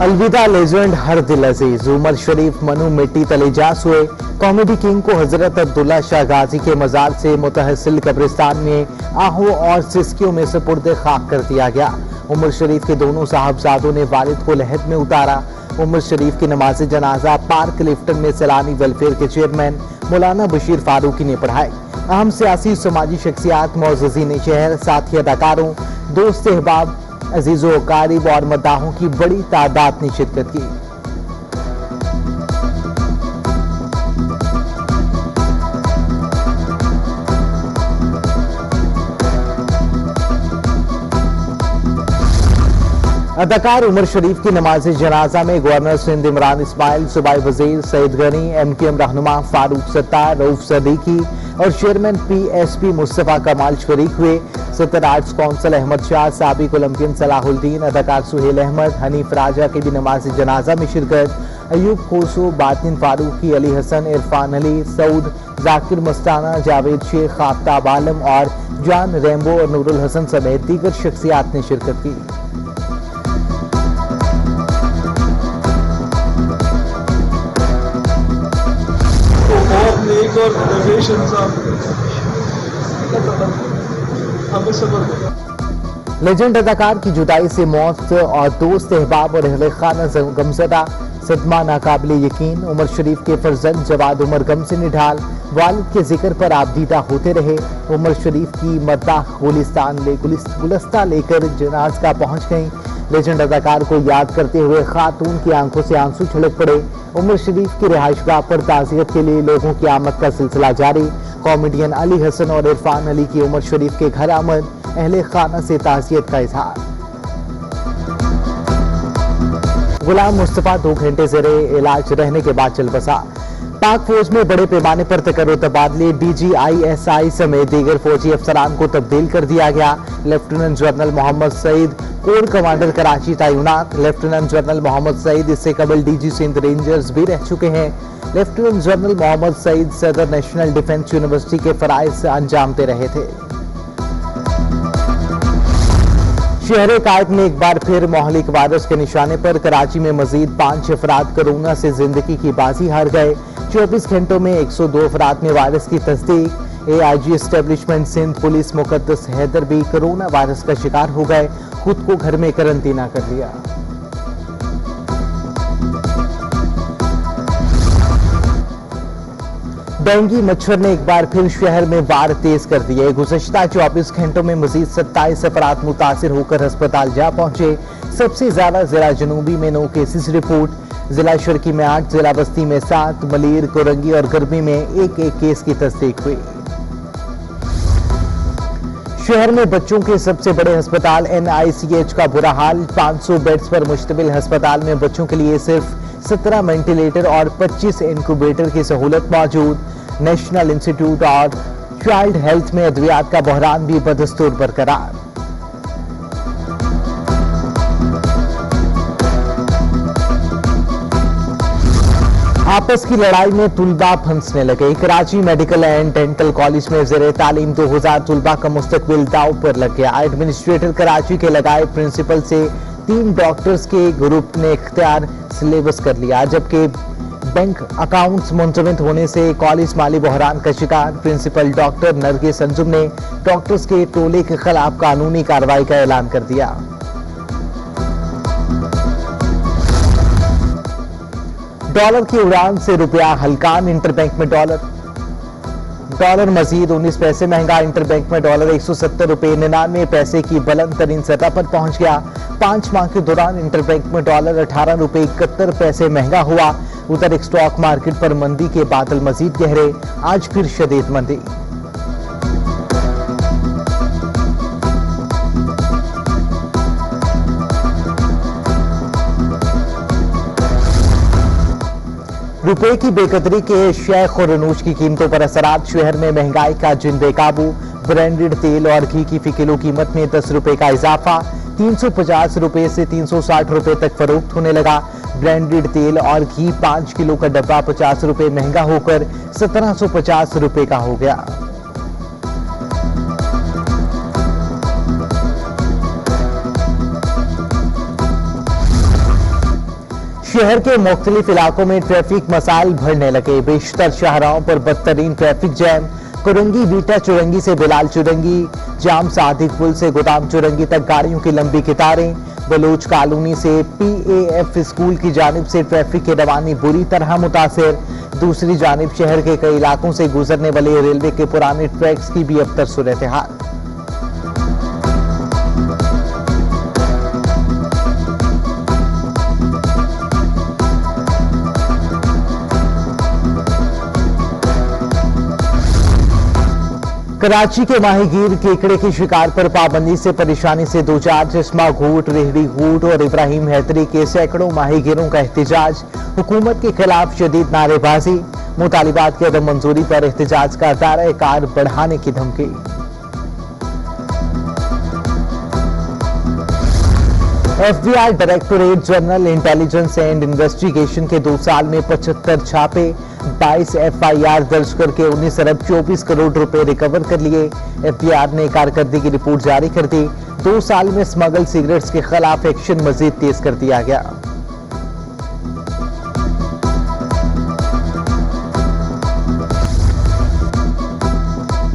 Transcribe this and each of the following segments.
अलविदा लेजेंड हर दिल अजीज उमर शरीफ मनु मिट्टी तले जास हुए। कॉमेडी किंग को हजरत अब्दुल्ला शाह गाजी के मजार से मुतहसिल कब्रिस्तान में आहों और सिस्कियों में सुपुर्द खाक कर दिया गया। उमर शरीफ के दोनों साहबजादों ने वालिद को लहद में उतारा। उमर शरीफ की नमाज जनाजा पार्क लिफ्टन में सैलानी वेलफेयर के चेयरमैन मौलाना बशीर फारूकी ने पढ़ाई। अहम सियासी समाजी शख्सियात मौजूजीन शहर साथी अदाकारों दोस्त अहबाब अजीजों कारिब और मद्दाहों की बड़ी तादाद ने शिरकत की। अदाकार उमर शरीफ की नमाज जनाजा में गवर्नर सिंध इमरान इस्माइल, सूबाई वजीर सईद गनी, MQM रहनुमा फारूक सत्तार, रऊफ सदीकी और चेयरमैन PSP मुस्तफा कमाल शरीक हुए। सदर आर्ट्स काउंसिल अहमद शाह, साबिक ओलंपियन सलाहुद्दीन, अदाकार सुहेल अहमद, हनीफ राजा की भी नमाज जनाजा में शिरकत। अयूब खोसो, बातिन फारूकी, अली हसन, इरफान अली, सऊद, जाकिर मस्ताना, जावेद शेख, आफ्ताब आलम और जान रेम्बो और नूरुल हसन समेत दीगर शख्सियात ने शिरकत की। और लेजेंड अदाकार की जुदाई से मौत और दोस्त अहबाब और अहले खाना गमज़दा, सदमा नाकाबिले यकीन। उमर शरीफ के फर्जंद जवाद उमर गम से निढाल, वालिद के जिक्र पर आबदीदा होते रहे। उमर शरीफ की मद्दाह गुलस्ता लेकर जनाज़ा पहुंच गई। लेजेंड अदाकार को याद करते हुए खातून की आंखों से आंसू छलक पड़े। उमर शरीफ की रिहाइशगाह पर ताज़ियत के लिए लोगों की आमद का सिलसिला जारी। कॉमेडियन अली हसन और इरफान अली की उमर शरीफ के घर आमद, अहले खाना से ताज़ियत का इजहार। गुलाम मुस्तफा 2 घंटे ज़ेरे इलाज रहने के बाद चल बसा। पाक फौज में बड़े पैमाने पर तकर्रुर तबादले, DGISI समेत दीगर फौजी अफसरान को तब्दील कर दिया गया। Lieutenant general Mohammad Saeed corps commander Karachi तैनात। लेफ्टिनेंट जनरल मोहम्मद सईद इससे कबल DG सिंध रेंजर्स भी रह चुके हैं। लेफ्टिनेंट जनरल मोहम्मद सईद सदर नेशनल डिफेंस यूनिवर्सिटी के फराइज अंजाम दे रहे थे। शहर कायद में एक बार फिर मोहलिक वायरस के निशाने पर कराची में मजीद 5 अफराद कोरोना से जिंदगी की बाजी हार गए। 24 घंटों में 102 अफराद में वायरस की तस्दीक। AIG establishment Sindh police Muqaddas Haider भी कोरोना वायरस का शिकार हो गए, खुद को घर में करंतना कर लिया। डेंगू मच्छर ने एक बार फिर शहर में वार तेज कर दिए। गुज़श्ता 24 घंटों में मजीद 27 अफराद मुतासिर होकर अस्पताल जा पहुंचे। सबसे ज्यादा जिला जनूबी में 9 केसेस रिपोर्ट, जिला शर्की में 8, जिला बस्ती में 7, मलीर, कोरंगी और गर्मी में एक केस की तस्दीक हुई। शहर में बच्चों के सबसे बड़े अस्पताल NICH का बुरा हाल। 500 बेड्स पर मुश्तमिल अस्पताल में बच्चों के लिए सिर्फ 17 वेंटिलेटर और 25 इंक्यूबेटर की सहूलत मौजूद। नेशनल इंस्टीट्यूट और चाइल्ड हेल्थ में अद्वियात का बहरान भी बदस्तूर बरकरार। आपस की लड़ाई में तुलबा फंसने लगे। Karachi medical and dental college में ज़ेरे तालीम 2000 तुलबा का मुस्तकबिल दाव पर लग गया। एडमिनिस्ट्रेटर कराची के लगाए प्रिंसिपल से 3 डॉक्टर्स के ग्रुप ने इख्तियार सिलेबस कर लिया, जबकि बैंक अकाउंट्स मुंजमद होने से कॉलेज माली बहरान का शिकार। प्रिंसिपल डॉक्टर नरगिस अंजुम ने डॉक्टर्स के टोले के खिलाफ कानूनी कार्रवाई का ऐलान कर दिया। डॉलर की उड़ान से रुपया हल्कान, इंटरबैंक में डॉलर मजीद 19 पैसे महंगा। इंटरबैंक में डॉलर 170 रुपये 99 पैसे की बुलंद तरीन सतह पर पहुंच गया। 5 माह के दौरान इंटरबैंक में डॉलर 18 रुपये 71 पैसे महंगा हुआ। उधर स्टॉक मार्केट पर मंदी के बादल मजीद गहरे, आज फिर शदीद मंदी। रुपए की बेकदरी के शेख और अनूज की कीमतों पर असरात। शहर में महंगाई का जिन बेकाबू। ब्रांडेड तेल और घी की फी किलो कीमत में 10 रुपए का इजाफा। 350 रुपए से 360 रुपए तक फरोख्त होने लगा। ब्रांडेड तेल और घी 5 किलो का डब्बा 50 रुपए महंगा होकर 1750 रुपए का हो गया। शहर के मुख्तलिफ इलाकों में ट्रैफिक मसाइल बढ़ने लगे। बेशतर शाहराहों पर बदतरीन ट्रैफिक जैम। कुरंगी बीटा चुरंगी से बिलाल चुरंगी जाम, सादिक पुल से गोदाम चुरंगी तक गाड़ियों की लंबी कतारें। बलोच कॉलोनी से PAF स्कूल की जानिब से ट्रैफिक की रवानी बुरी तरह मुतासिर। दूसरी जानिब शहर के कई इलाकों से गुजरने वाले रेलवे के पुराने ट्रैक्स की भी अबतर सूरत हाल। कराची के माहीगीर केकड़े के शिकार पर पाबंदी से परेशानी से दो चार। चश्मा घूट, रेहड़ी घूट और इब्राहिम हैदरी के सैकड़ों माहीगीरों का एहतजाज। हुकूमत के खिलाफ शदीद नारेबाजी। मुतालिबात की अदम मंजूरी पर एहतजाज का दायरा कार बढ़ाने की धमकी। FBI directorate general intelligence and investigation के 2 साल में 75 छापे, 22 FIR दर्ज करके 19 अरब 24 करोड़ रुपए रिकवर कर लिए। FBR ने कारकर्दगी की रिपोर्ट जारी कर दी। 2 साल में स्मगल सिगरेट्स के खिलाफ एक्शन मजीद तेज कर दिया गया।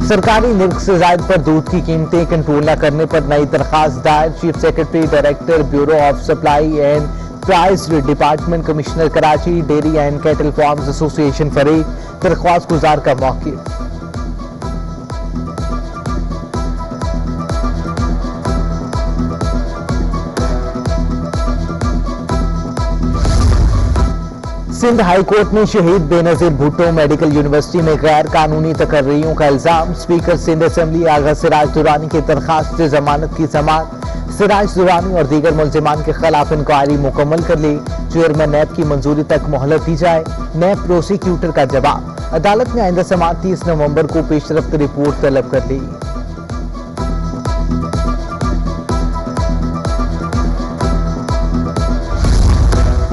सरकारी निर्ख से जायद पर दूध की कीमतें कंट्रोल न करने पर नई दरखास्त दायर। Chief secretary director bureau of supply and price department, commissioner Karachi, dairy and cattle farms association फरीक, दरख्वास्त गुजार का मौक़िफ़। सिंध हाई कोर्ट में शहीद बेनजीर भुट्टो मेडिकल यूनिवर्सिटी में गैर कानूनी तकर्रियों का इल्जाम। स्पीकर सिंध असेंबली आगा सिराज दुरानी की दरखास्त से जमानत की समाअत। सिराज दुरानी और दीगर मुल्जिमान के खिलाफ इंक्वायरी मुकम्मल कर ली। चेयरमैन नैब की मंजूरी तक मोहलत दी जाए। नैब प्रोसिक्यूटर का जवाब। अदालत ने आइंदा समाअत 30 नवंबर को पेशरफ्त रिपोर्ट तलब कर ली।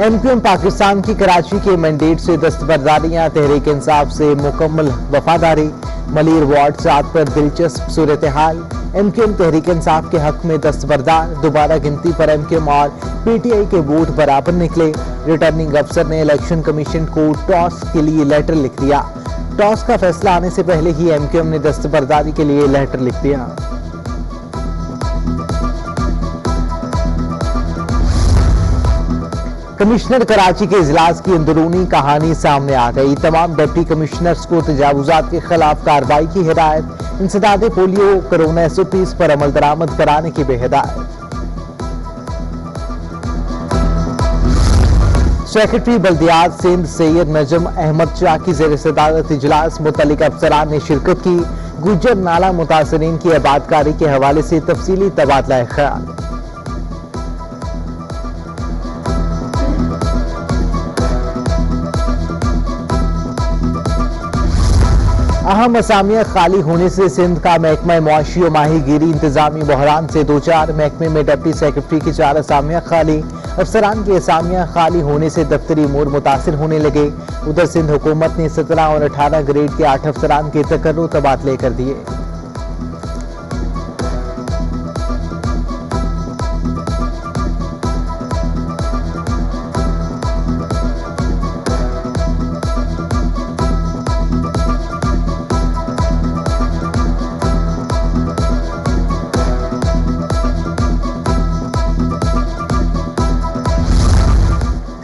MQM पाकिस्तान की कराची के मैंडेट से दस्तबरदारियां, तहरीक इंसाफ से मुकम्मल वफादारी। मलीर वार्ड 7 पर दिलचस्प सूरत हाल। MQM तहरीक इंसाफ के हक में दस्तबरदार। दोबारा गिनती पर MQM और PTI के वोट बराबर निकले। रिटर्निंग अफसर ने इलेक्शन कमीशन को टॉस के लिए लेटर लिख दिया। टॉस का फैसला आने से पहले ही MQM ने दस्तबरदारी के लिए लेटर लिख दिया। कमिश्नर कराची के इजलास की अंदरूनी कहानी सामने आ गई। तमाम डिप्टी कमिश्नर्स को तजावुजात के खिलाफ कार्रवाई की हिदायत। इंसदादे पोलियो, कोरोना SOPs पर अमल दरामद कराने की बेहिदायत। सेक्रेटरी बल्दियात सिंध सैयद नजम अहमद शाह की ज़ेर सदारत इजलास। मुतल्लिक अफसरान ने शिरकत की। गुज्जर नाला मुतासरीन की आबादकारी के हवाले से तफसीली तबादला ख्याल। अहम असामियां खाली होने से सिंध का महकमा मुआशी और माहीगीरी इंतजामी बहरान से दो चार। महकमे में डिप्टी सेक्रेटरी की 4 असामियां खाली। अफसरान की असामियां खाली होने से दफ्तरी उमूर मुतासिर होने लगे। उधर सिंध हुकूमत ने 17 और 18 ग्रेड के 8 अफसरान के तकर्रुर तबादले कर दिए।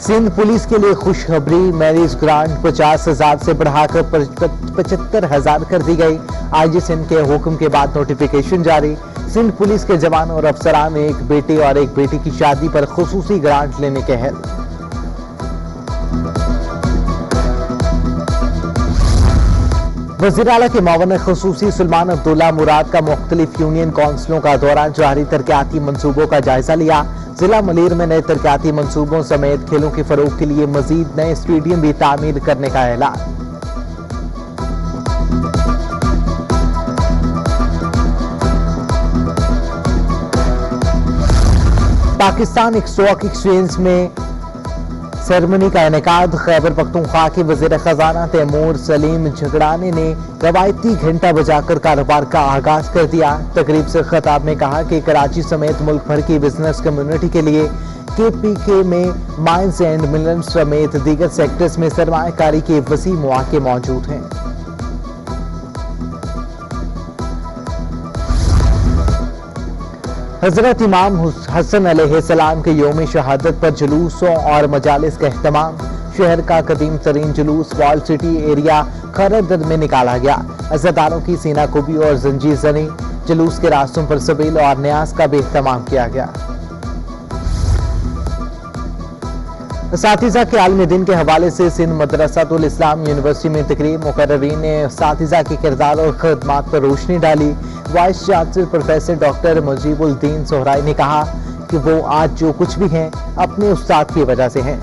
सिंध पुलिस के लिए खुशखबरी। मैरिज ग्रांट 50,000 से बढ़ाकर 75,000 कर दी गई। IG सिंध के हुक्म के बाद नोटिफिकेशन जारी। सिंध पुलिस के जवान और अफसरान एक बेटे और एक बेटी की शादी पर खुसूसी ग्रांट लेने के हैं। वज़ीर आला के मावन खुसूसी सुलेमान अब्दुल्ला मुराद का मुख्तलिफ यूनियन काउंसिलों का दौरा। जारी तरक्याती मंसूबों का जायजा लिया। जिला मलीर में नए तरक्याती मंसूबों समेत खेलों के फरोग के लिए मजीद नए स्टेडियम भी तामीर करने का ऐलान। पाकिस्तान स्टॉक एक्सचेंज में सेरेमनी का इनेकाद खैबर पख्तूनख्वा के वजीर खजाना तैमूर सलीम झगड़ाने ने रवायती घंटा बजाकर कारोबार का आगाज कर दिया। तकरीब से खिताब में कहा कि कराची समेत मुल्क भर की बिजनेस कम्युनिटी के लिए KPK में माइंस एंड मिनरल्स समेत दीगर सेक्टर्स में सरमायाकारी के वसी मौके मौजूद हैं। हजरत इमाम हसन अलैहिस्सलाम के यौम शहादत पर जुलूसों और मजालिस का एहतमाम। शहर का कदीम तरीन जुलूस वॉल सिटी एरिया खरदद में निकाला गया। अज़ादारों की सीना कुबी और जंजीर जनी। जुलूस के रास्तों पर सबील और न्याज का भी एहतमाम किया गया। असातिज़ा के आलमी दिन के हवाले से सिंध मदरसातुल इस्लाम यूनिवर्सिटी में तकरीब। मुकर्ररीन ने असातिज़ा के किरदार और खदमात पर रोशनी डाली। वाइस चांसलर प्रोफेसर डॉक्टर मुजीबुल दीन सोहराई ने कहा कि वो आज जो कुछ भी हैं अपने उस्ताद की वजह से हैं।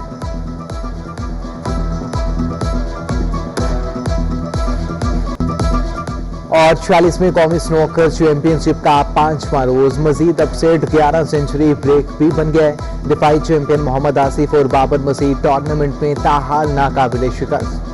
और 46वें कौमी स्नूकर चैंपियनशिप का 5वां रोज मजीद अपसेट 11 सेंचुरी ब्रेक भी बन गया। दिफाई चैंपियन मोहम्मद आसिफ और बाबर मसीद टूर्नामेंट में ताहाल नाकाबिले शिकस्त।